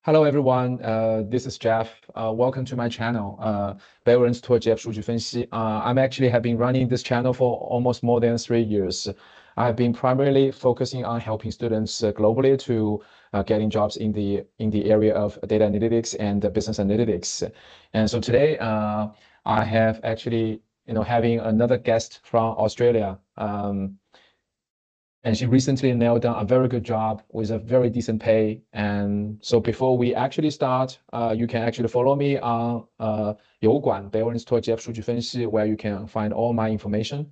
Hello everyone, this is Jeff. Welcome to my channel, 北欧人字拖Jeff-数据分析. I'm actually have been running this channel for almost more than 3 years. I've been primarily focusing on helping students globally to getting jobs in the area of data analytics and business analytics. And so today, I have actually having another guest from Australia. And she recently nailed down a very good job with a very decent pay. And so before we actually start, you can actually follow me on 油管北欧人字拖Jeff-数据分析, where you can find all my information.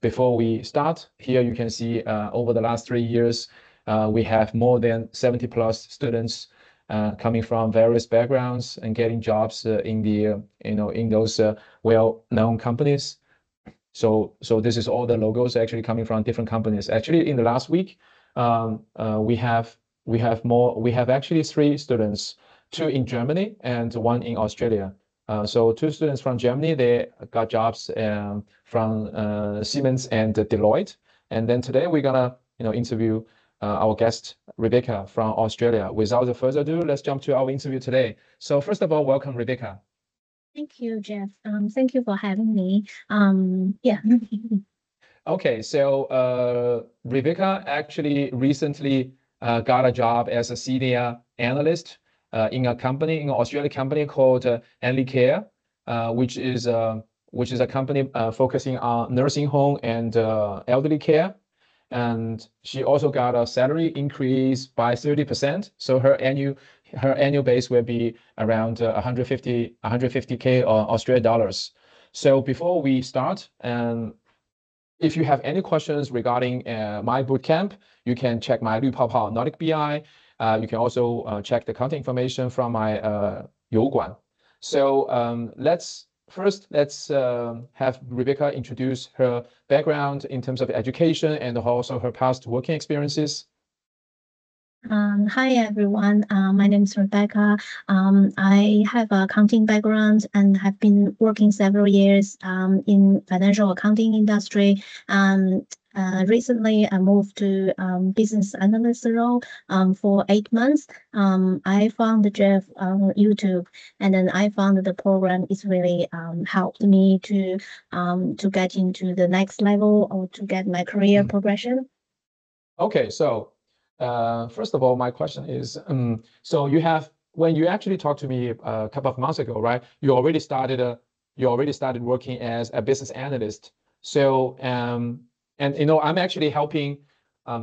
Before we start, here you can see over the last 3 years, we have more than 70 plus students coming from various backgrounds and getting jobs in the in those well-known companies. So this is all the logos actually coming from different companies. Actually, in the last week, we have actually 3 students, 2 in Germany and 1 in Australia. So 2 students from Germany, they got jobs from Siemens and Deloitte. And then today we're gonna interview our guest Rebecca from Australia. Without further ado, let's jump to our interview today. So first of all, welcome Rebecca. Thank you, Jeff. Thank you for having me. Yeah. Okay, so Rebecca actually recently got a job as a senior analyst in a company, in an Australian company called Anglicare, which is a company focusing on nursing home and elderly care. And she also got a salary increase by 30%. So her annual base will be around 150K Australian dollars. So before we start, if you have any questions regarding my bootcamp, you can check my 绿泡泡 Nordicbi. You can also check the contact information from my 油管. So let's have Rebecca introduce her background in terms of education and also her past working experiences. Hi everyone, my name is Rebecca. I have an accounting background and have been working several years in financial accounting industry. Recently I moved to business analyst role for 8 months. I found Jeff on YouTube, and then I found the program is really helped me to get into the next level or to get my career progression. Okay, so first of all, my question is, so when you actually talked to me a couple of months ago, right? You already started working as a business analyst. So and I'm actually helping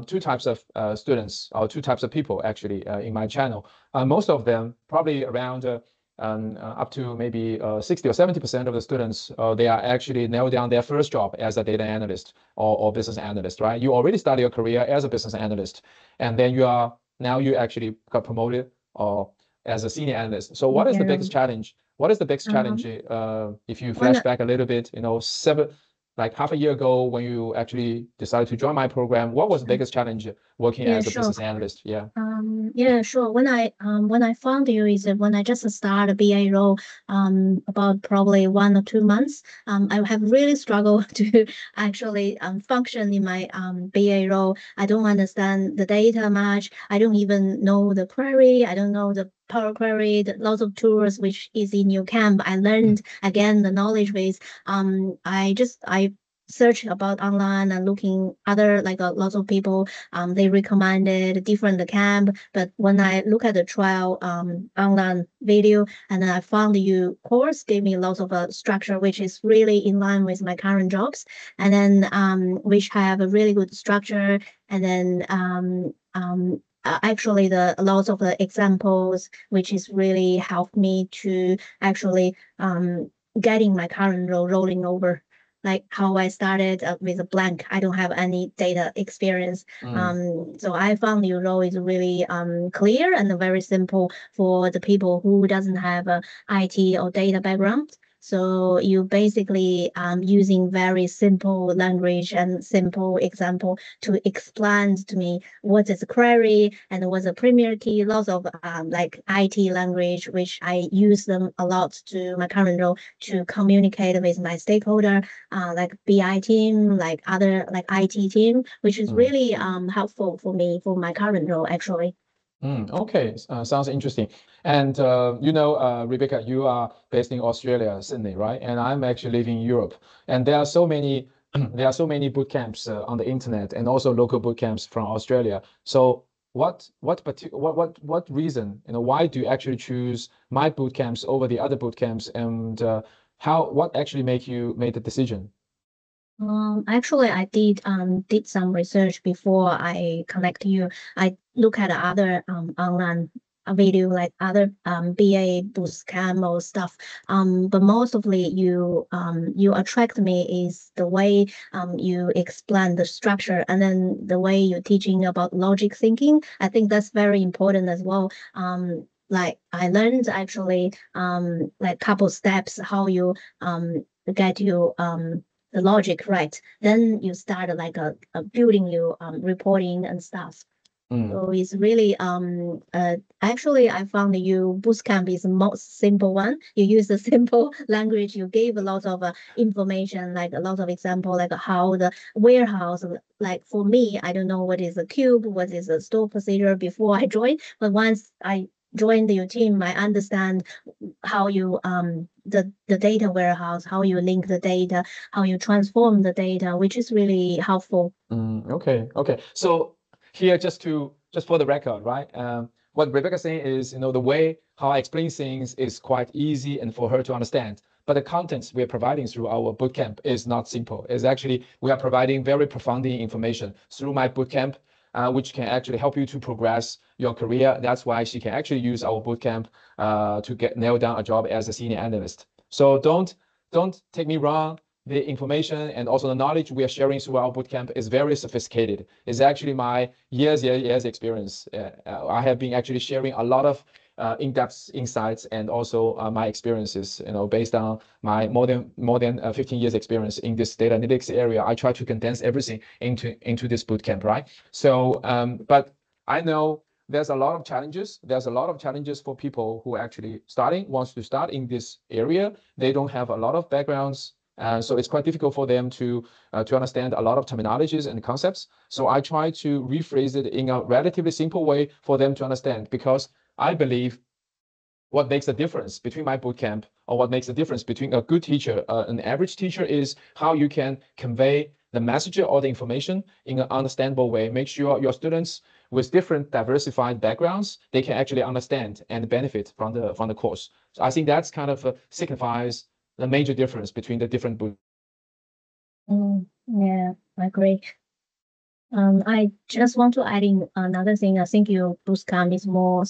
2 types of students or 2 types of people actually in my channel. Most of them, probably around up to maybe 60 or 70% of the students, they are actually nailed down their first job as a data analyst or business analyst, right? You already started your career as a business analyst, and then you actually got promoted or as a senior analyst. So what is the biggest challenge? What is the biggest challenge if you flash back a little bit, like half a year ago when you actually decided to join my program? What was the biggest challenge working as a business analyst? Yeah, sure. When I found you is when I just started a BA role about probably 1 or 2 months. I have really struggled to actually function in my BA role. I don't understand the data much. I don't even know the query. I don't know the Power Query, lots of tools which is in your camp. I learned again the knowledge base. I search about online and looking other lots of people they recommended different camp, but when I look at the trial online video, and then I found your course gave me lots of structure which is really in line with my current jobs, and then which have a really good structure, and then actually the lots of the examples which is really helped me to actually getting my current role rolling over. Like how I started with a blank. I don't have any data experience. So I found your role is really clear and very simple for the people who doesn't have a IT or data background. So you basically using very simple language and simple example to explain to me what is a query and what's a premier key. Lots of like IT language, which I use them a lot to my current role to communicate with my stakeholder, like BI team, like other like IT team, which is really helpful for me for my current role actually. Okay, sounds interesting. And Rebecca, you are based in Australia, Sydney, right? And I'm actually living in Europe. And there are so many there are so many boot camps on the internet and also local boot camps from Australia. So what reason, why do you actually choose my boot camps over the other boot camps? And what actually made the decision? Actually, I did some research before I connect you. I look at other online video like other BA bootcamp or stuff. But mostly you attract me is the way you explain the structure and then the way you're teaching about logic thinking. I think that's very important as well. Like I learned actually like couple steps how you get you the logic right, then you start like a building your reporting and stuff. So it's really actually I found you bootcamp is the most simple one. You use the simple language. You gave a lot of information, like a lot of example, like how the warehouse. Like for me, I don't know what is a cube, what is a store procedure before I joined, but once I joined your team, I understand how you the data warehouse, how you link the data, how you transform the data, which is really helpful. Okay. So here, just for the record, right? What Rebecca's saying is, the way how I explain things is quite easy and for her to understand. But the contents we are providing through our bootcamp is not simple. It's actually we are providing very profound information through my bootcamp, which can actually help you to progress your career. That's why she can actually use our bootcamp to nail down a job as a senior analyst. So don't take me wrong. The information and also the knowledge we are sharing through our bootcamp is very sophisticated. It's actually my years experience. I have been actually sharing a lot of in-depth insights and also my experiences, based on my more than 15 years experience in this data analytics area. I try to condense everything into this bootcamp, right? So, but I know there's a lot of challenges. There's a lot of challenges for people who actually wants to start in this area. They don't have a lot of backgrounds. So it's quite difficult for them to understand a lot of terminologies and concepts. So I try to rephrase it in a relatively simple way for them to understand, because I believe what makes the difference between my bootcamp or what makes the difference between a good teacher, an average teacher, is how you can convey the message or the information in an understandable way. Make sure your students with different diversified backgrounds, they can actually understand and benefit from the course. So I think that's kind of signifies the major difference between the different boot. Yeah, I agree. I just want to add in another thing. I think your bootcamp is more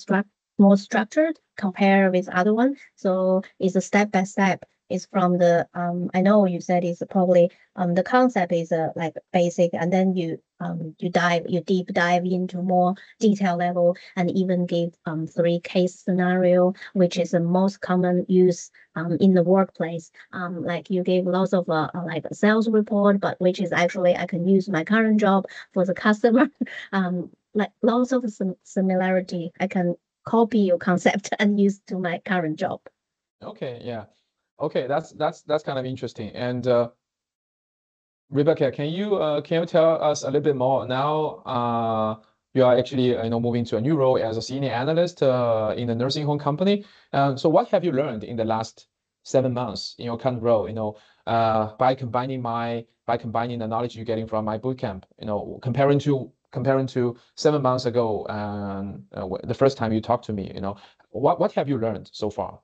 structured compared with other one. So it's a step by step. It's from the I know you said it's probably the concept is like basic, and then you deep dive into more detail level, and even give 3 case scenario, which is the most common use in the workplace. Like you gave lots of like a sales report, but which is actually I can use my current job for the customer. Like lots of similarity. I can copy your concept and use to my current job. Okay, yeah. Okay, that's kind of interesting. And Rebecca, can you tell us a little bit more now? You are actually moving to a new role as a senior analyst in a nursing home company. So what have you learned in the last 7 months in your current role? By combining the knowledge you're getting from my bootcamp, comparing to 7 months ago, the first time you talked to me, what have you learned so far?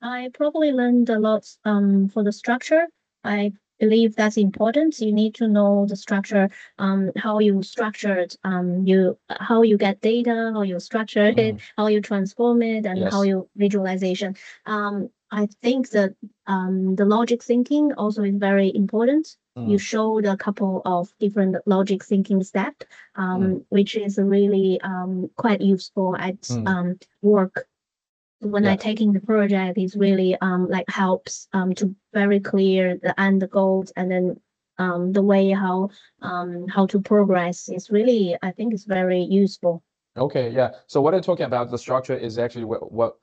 I probably learned a lot for the structure. I believe that's important. You need to know the structure, how you structured, how you get data, how you structure it, how you transform it, and how Yes. you visualization. I think that the logic thinking also is very important. You showed a couple of different logic thinking steps, which is really quite useful at work when I taking the project. Is really like helps to very clear the end goals, and then the way how to progress is really, I think it's very useful. Okay, yeah. So what I'm talking about, the structure is actually what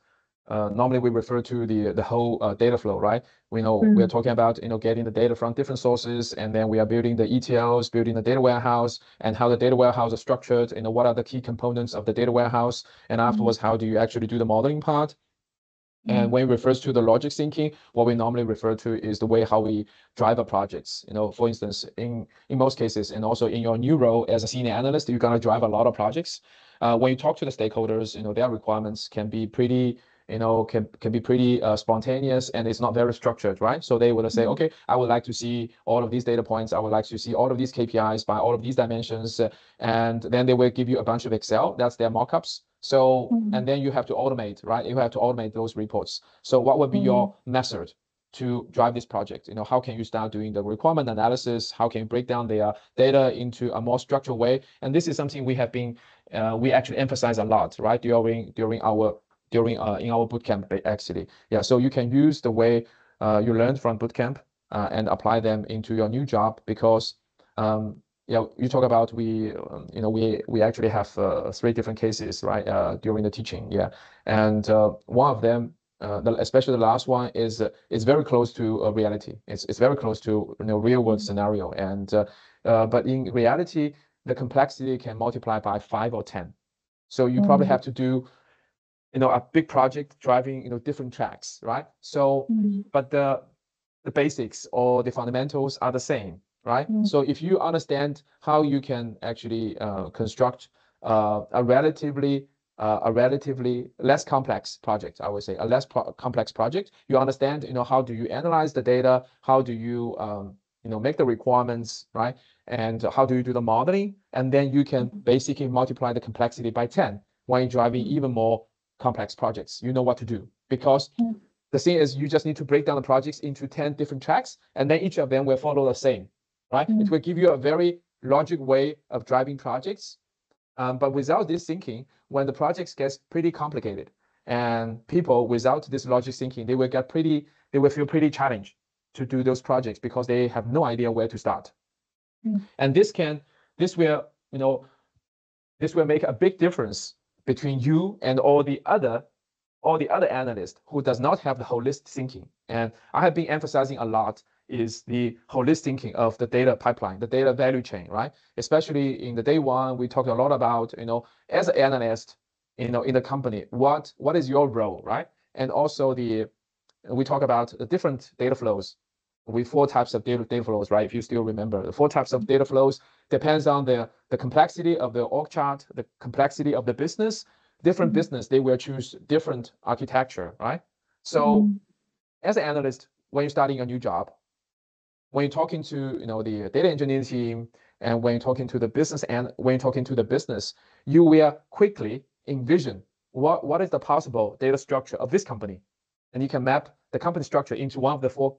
normally we refer to the whole data flow, right? We know we are talking about getting the data from different sources, and then we are building the ETLs, building the data warehouse, and how the data warehouse is structured. What are the key components of the data warehouse, and afterwards, how do you actually do the modeling part? And when it refers to the logic thinking, what we normally refer to is the way how we drive our projects. For instance, in most cases, and also in your new role as a senior analyst, you're gonna drive a lot of projects. When you talk to the stakeholders, their requirements can be pretty, can be pretty spontaneous, and it's not very structured, right? So they would say, okay, I would like to see all of these data points. I would like to see all of these KPIs by all of these dimensions, and then they will give you a bunch of Excel. That's their mockups. So, and then you have to automate, right? You have to automate those reports. So what would be your method to drive this project? How can you start doing the requirement analysis? How can you break down their data into a more structured way? And this is something we have been, we actually emphasize a lot, right? During in our bootcamp, actually. Yeah, so you can use the way you learned from bootcamp and apply them into your new job, because yeah, you talk about we actually have 3 different cases, right, during the teaching, yeah, and one of them, especially the last one, is very close to reality. It's very close to real world scenario, and but in reality, the complexity can multiply by 5 or 10. So you probably have to do a big project driving different tracks, right? So but the basics or the fundamentals are the same, right? So if you understand how you can actually construct a relatively less complex project, I would say a less complex project, you understand how do you analyze the data, how do you make the requirements, right? And how do you do the modeling? And then you can basically multiply the complexity by 10 when you're driving even more complex projects. You know what to do, because the thing is, you just need to break down the projects into 10 different tracks, and then each of them will follow the same, right? It will give you a very logic way of driving projects. But without this thinking, when the projects gets pretty complicated, and people without this logic thinking, they will feel pretty challenged to do those projects because they have no idea where to start. And this will make a big difference between you and all the other analysts who does not have the holistic thinking. And I have been emphasizing a lot is the holistic thinking of the data pipeline, the data value chain, right? Especially in the day one, we talked a lot about, as an analyst, in the company, what is your role, right? And also we talk about the different data flows with 4 types of data flows, right? If you still remember, the 4 types of data flows depends on the complexity of the org chart, the complexity of the business. Different business, they will choose different architecture, right? So as an analyst, when you're starting a new job, when you're talking to the data engineering team, and when you're talking to the business, and when you're talking to the business, you will quickly envision what is the possible data structure of this company, and you can map the company structure into one of the 4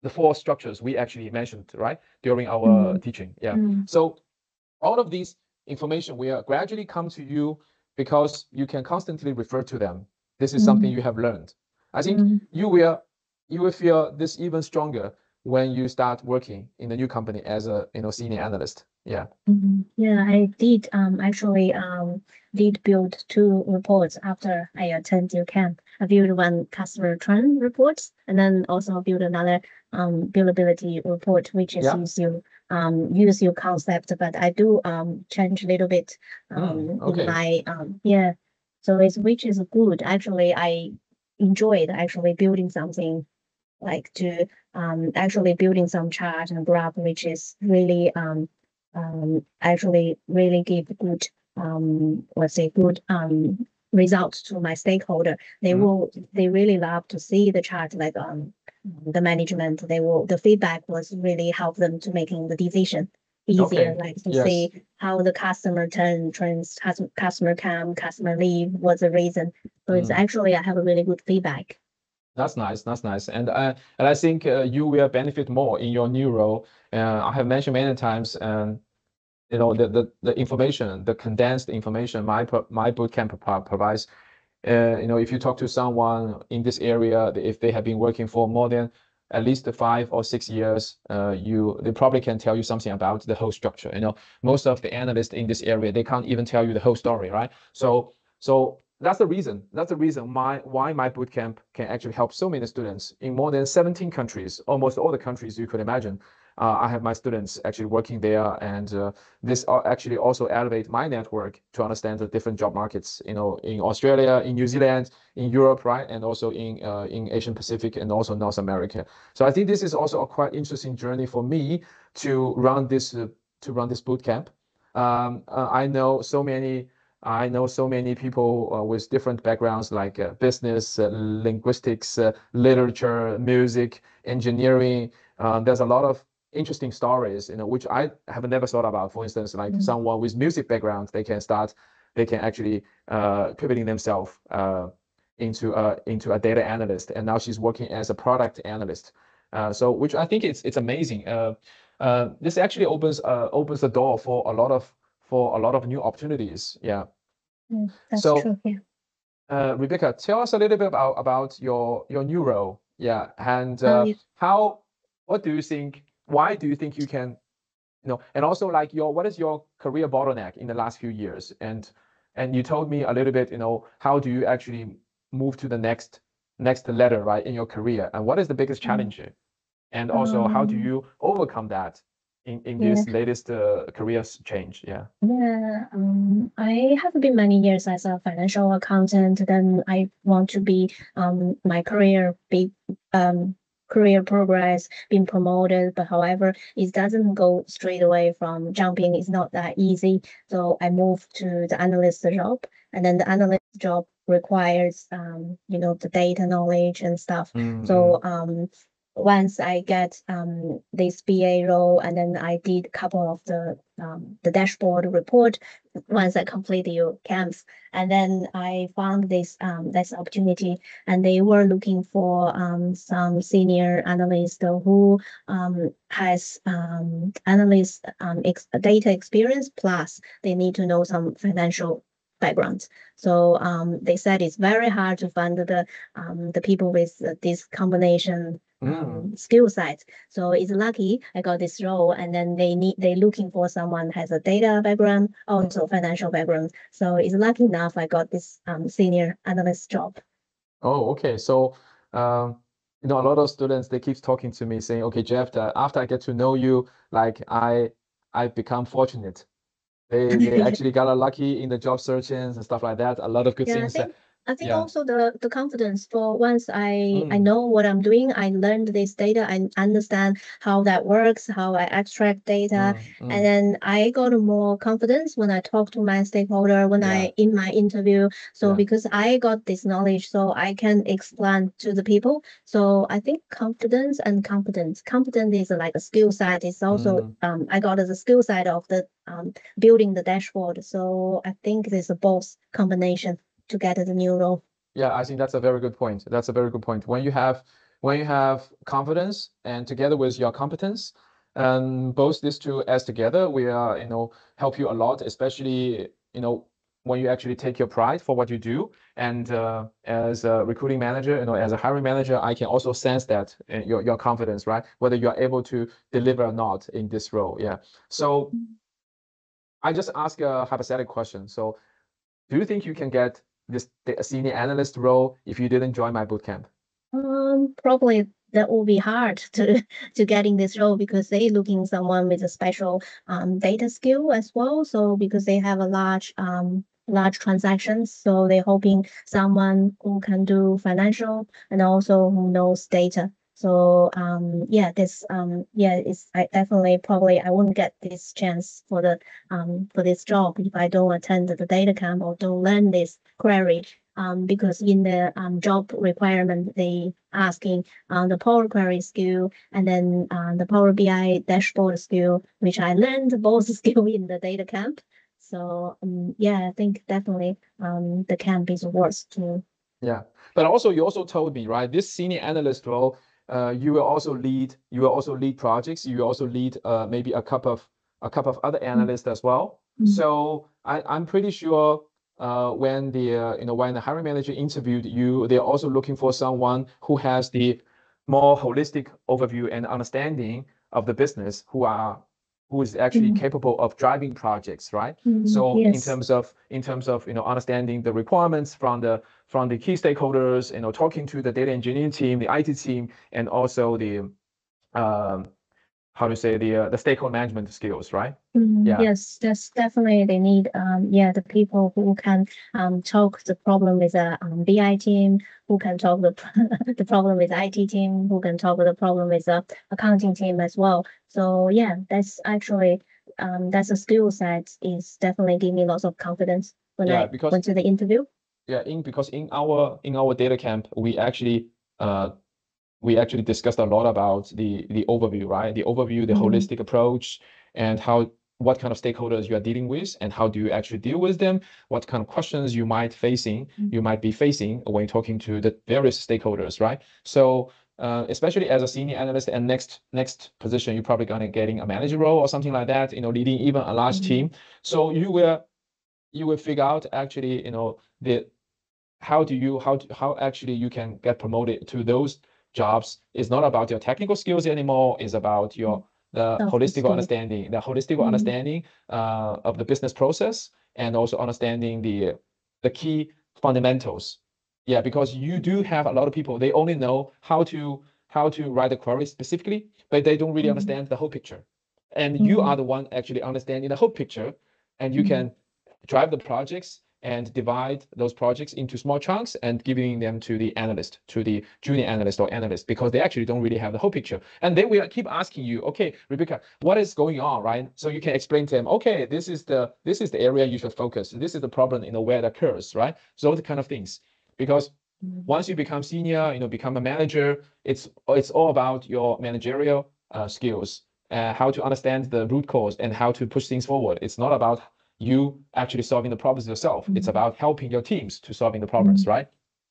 the 4 structures we actually mentioned, right, during our teaching. Yeah. So all of these information will gradually come to you because you can constantly refer to them. This is something you have learned. I think you will feel this even stronger when you start working in the new company as a senior analyst. Yeah. Yeah, I did actually did build 2 reports after I attended your camp. I built one customer trend report, and then also built another billability report, which is use your concept, but I do change a little bit in my yeah. So which is good. Actually, I enjoyed actually building something like to actually building some chart and graph, which is really actually really give good let's say good results to my stakeholder. They really love to see the chart, like the management, the feedback was really help them to making the decision easier, like to see how the customer trends, customer come, customer leave, what's the reason. So it's actually I have a really good feedback. That's nice. That's nice. And I think you will benefit more in your new role. I have mentioned many times, and the information, the condensed information my bootcamp provides. If you talk to someone in this area, if they have been working for more than at least 5 or 6 years, they probably can tell you something about the whole structure. Most of the analysts in this area, they can't even tell you the whole story, right? So that's the reason. That's the reason why my bootcamp can actually help so many students in more than 17 countries, almost all the countries you could imagine. I have my students actually working there, and this actually also elevate my network to understand the different job markets, in Australia, in New Zealand, in Europe, right, and also in Asian Pacific and also North America. So I think this is also a quite interesting journey for me to run this bootcamp. I know so many people with different backgrounds like business, linguistics, literature, music, engineering. There's a lot of interesting stories, which I have never thought about. For instance, like someone with music background, they can actually pivoting themselves into a data analyst, and now she's working as a product analyst. So which I think it's amazing. This actually opens the door for a lot of new opportunities. Yeah. That's So, true. Yeah. Rebecca, tell us a little bit about your new role. Yeah, and Yeah. what do you think? Why do you think you can, and also like what is your career bottleneck in the last few years? And you told me a little bit, how do you actually move to the next letter, right, in your career? And what is the biggest challenge? And also, how do you overcome that in Yeah. this latest career change? Yeah. Yeah, I have been many years as a financial accountant. Then I want to be my career progress, being promoted. But however, it doesn't go straight away from jumping. It's not that easy. So I moved to the analyst job, and then the analyst job requires the data knowledge and stuff. So once I get this BA role, and then I did a couple of the dashboard report. Once I completed your camps, and then I found this opportunity, and they were looking for some senior analyst who has analyst data experience, plus they need to know some financial background. So they said it's very hard to find the people with this combination skill set. So it's lucky I got this role, and then they looking for someone has a data background, also financial background. So it's lucky enough I got this senior analyst job. Oh, okay. So, a lot of students, they keep talking to me saying, okay, Jeff, after I get to know you, like I become fortunate. They actually got a lucky in the job searches and stuff like that. A lot of good Yeah, things. I think Yeah. also the confidence for once I know what I'm doing, I learned this data, I understand how that works, how I extract data, and then I got more confidence when I talk to my stakeholder, when I in my interview. So because I got this knowledge, so I can explain to the people. So I think confidence and competence. Competence is like a skill side. It's also I got the skill side of the building the dashboard. So I think there's a both combination to get the new role. Yeah, I think that's a very good point. That's a very good point. When you have confidence and together with your competence, both these two as together, we are, help you a lot, especially, when you actually take your pride for what you do. And as a recruiting manager, as a hiring manager, I can also sense that your confidence, right? Whether you're able to deliver or not in this role. Yeah. So I just ask a hypothetical question. So do you think you can get this senior analyst role if you didn't join my bootcamp? Probably that will be hard to get in this role because they looking someone with a special data skill as well. So because they have a large transactions, so they're hoping someone who can do financial and also who knows data. So it's I definitely probably I wouldn't get this chance for this job if I don't attend the data camp or don't learn this query. Because in the job requirement, they asking the Power Query skill and then the Power BI dashboard skill, which I learned both skill in the data camp. So I think definitely the camp is worth to. Yeah, but also you also told me, right, this senior analyst role, you will also lead projects. You will also lead maybe a couple of other analysts as well. So I'm pretty sure when the hiring manager interviewed you, they're also looking for someone who has the more holistic overview and understanding of the business, who are who is actually capable of driving projects, right? So Yes. in terms of understanding the requirements from the key stakeholders, talking to the data engineering team, the IT team, and also the how to say the stakeholder management skills, right? Yeah. Yes, that's definitely they need the people who can talk the problem with a BI team, who can talk the problem with IT team, who can talk the problem with the accounting team as well. So yeah, that's actually that's a skill set is definitely give me lots of confidence when I went to the interview. Yeah, because in our data camp we actually discussed a lot about the overview, right? The overview, the holistic approach, and what kind of stakeholders you are dealing with, and how do you actually deal with them? What kind of questions you might be facing when talking to the various stakeholders, right? So especially as a senior analyst, and next position, you're probably gonna getting a manager role or something like that, leading even a large team. So you will figure out actually, how actually you can get promoted to those jobs. Is not about your technical skills anymore. Is about the holistic understanding of the business process, and also understanding the key fundamentals. Yeah, because you do have a lot of people, they only know how to write a query specifically, but they don't really understand the whole picture. And you are the one actually understanding the whole picture, and you can drive the projects and divide those projects into small chunks and giving them to the analyst, to the junior analyst or analyst, because they actually don't really have the whole picture. And they will keep asking you, okay, Rebecca, what is going on, right? So you can explain to them, okay, this is the area you should focus. This is the problem, where it occurs, right? So those kind of things. Because once you become senior, become a manager, it's all about your managerial skills, how to understand the root cause and how to push things forward. It's not about you actually solving the problems yourself. It's about helping your teams to solving the problems, right?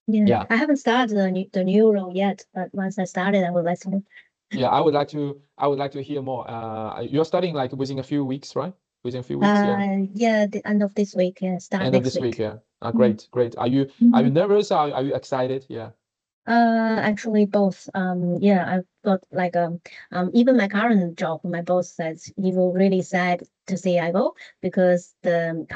Yeah. I haven't started the new role yet, but once I started, I will let you know. Yeah, I would like to hear more. You're studying like within a few weeks, right? Within a few weeks, yeah, the end of this week, start end next of this week, yeah. week. Great. Are you nervous? Are you excited? Yeah. Actually both. Yeah, I've got like even my current job, my boss says he will really sad to see I go, because the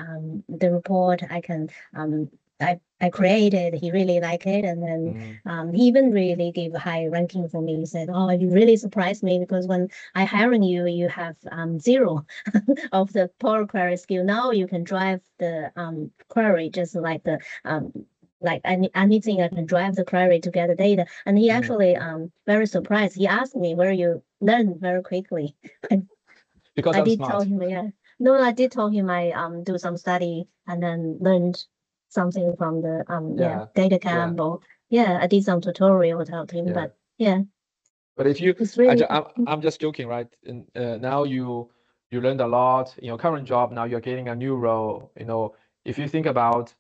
report I created, he really liked it, and then he even really gave a high ranking for me. He said, "Oh, you really surprised me, because when I hiring you, you have zero of the Power Query skill. Now you can drive the query just like the like anything I can drive the query to get the data." And he actually very surprised. He asked me where you learn very quickly. Because I I'm did smart. tell him, yeah. No, I did tell him I do some study and then learned something from the data camp, or I did some tutorial without him, but yeah. But if you, It's really I'm just joking, right? And now you learned a lot in your current job. Now you're getting a new role. If you think about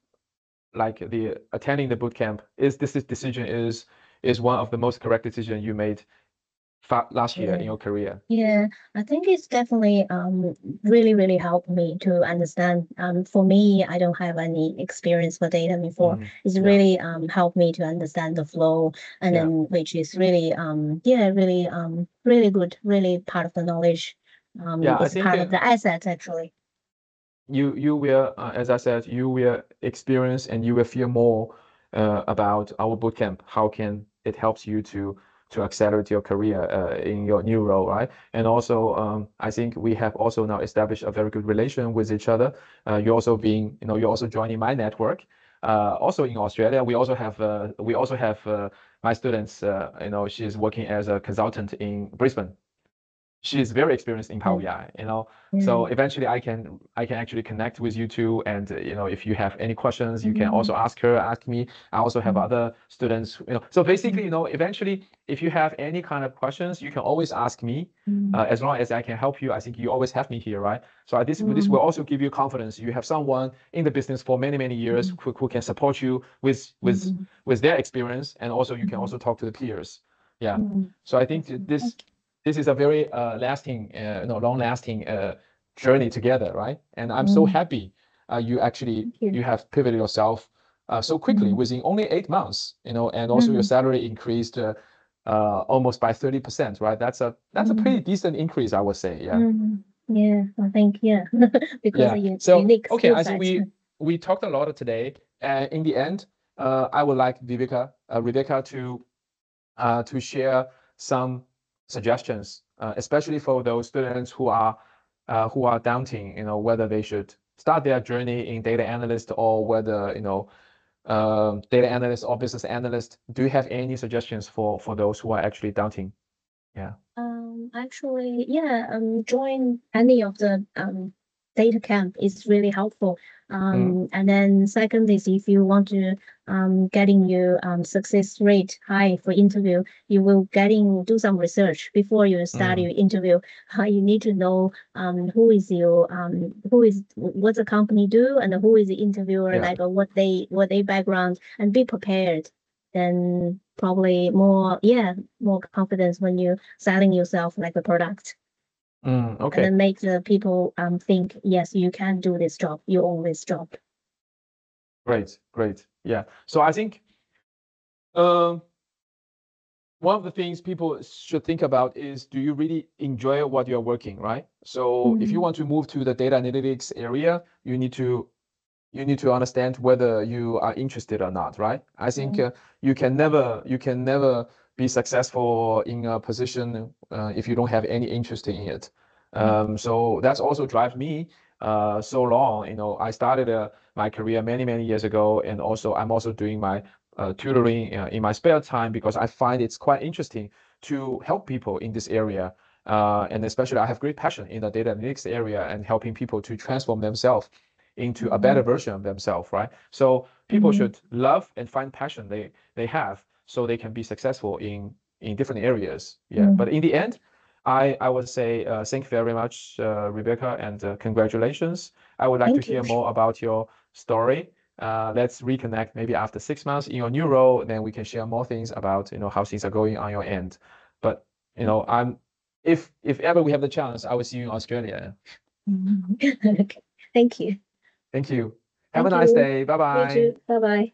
like the attending the boot camp, this decision is one of the most correct decisions you made last year in your career. Yeah, I think it's definitely really helped me to understand. For me, I don't have any experience for data before. It's really helped me to understand the flow, and then which is really really good, really part of the knowledge. It's part of the asset actually. You will, as I said, you will experience and you will feel more about our bootcamp. How can it helps you to accelerate your career in your new role, right? And also, I think we have also now established a very good relation with each other. You're also joining my network. Also in Australia, we also have my students. She's working as a consultant in Brisbane. She's very experienced in Power BI, So eventually I can actually connect with you too. And if you have any questions, you can also ask her, ask me. I also have other students, So basically, eventually, if you have any kind of questions, you can always ask me. As long as I can help you, I think you always have me here, right? So this will also give you confidence. You have someone in the business for many years who can support you with their experience, and also you can also talk to the peers. Yeah. So I think this is a very long-lasting journey together, right? And I'm so happy you have pivoted yourself so quickly within only 8 months, and also your salary increased almost by 30%, right? That's a pretty decent increase, I would say. Yeah. Yeah, I think because of your So unique okay, skill I think set. we talked a lot today, and in the end, I would like Rebecca to share some suggestions, especially for those students who are doubting, whether they should start their journey in data analyst or whether, data analyst or business analyst. Do you have any suggestions for those who are actually doubting? Yeah. Actually, join any of the data camp is really helpful. And then second is if you want to getting your success rate high for interview, you will do some research before you start your interview. You need to know what the company do and who is the interviewer, like what they background, and be prepared. Then probably more confidence when you selling yourself like a product. Okay. And then make the people think, yes, you can do this job, you own this job. Great. Yeah. So I think one of the things people should think about is, do you really enjoy what you're working, right? So if you want to move to the data analytics area, you need to understand whether you are interested or not, right? I think you can never be successful in a position if you don't have any interest in it. So that's also drives me so long. I started my career many years ago, and also I'm also doing my tutoring in my spare time because I find it's quite interesting to help people in this area. And especially I have great passion in the data analytics area and helping people to transform themselves into a better version of themselves, right? So people should love and find passion they have so they can be successful in different areas. Yeah. But in the end, I would say thank you very much, Rebecca, and congratulations. I would like to hear more about your story. Let's reconnect maybe after 6 months in your new role, then we can share more things about how things are going on your end. But if ever we have the chance, I will see you in Australia. Okay. Thank you. Thank you. Have a nice day. Bye bye. You too. Bye bye.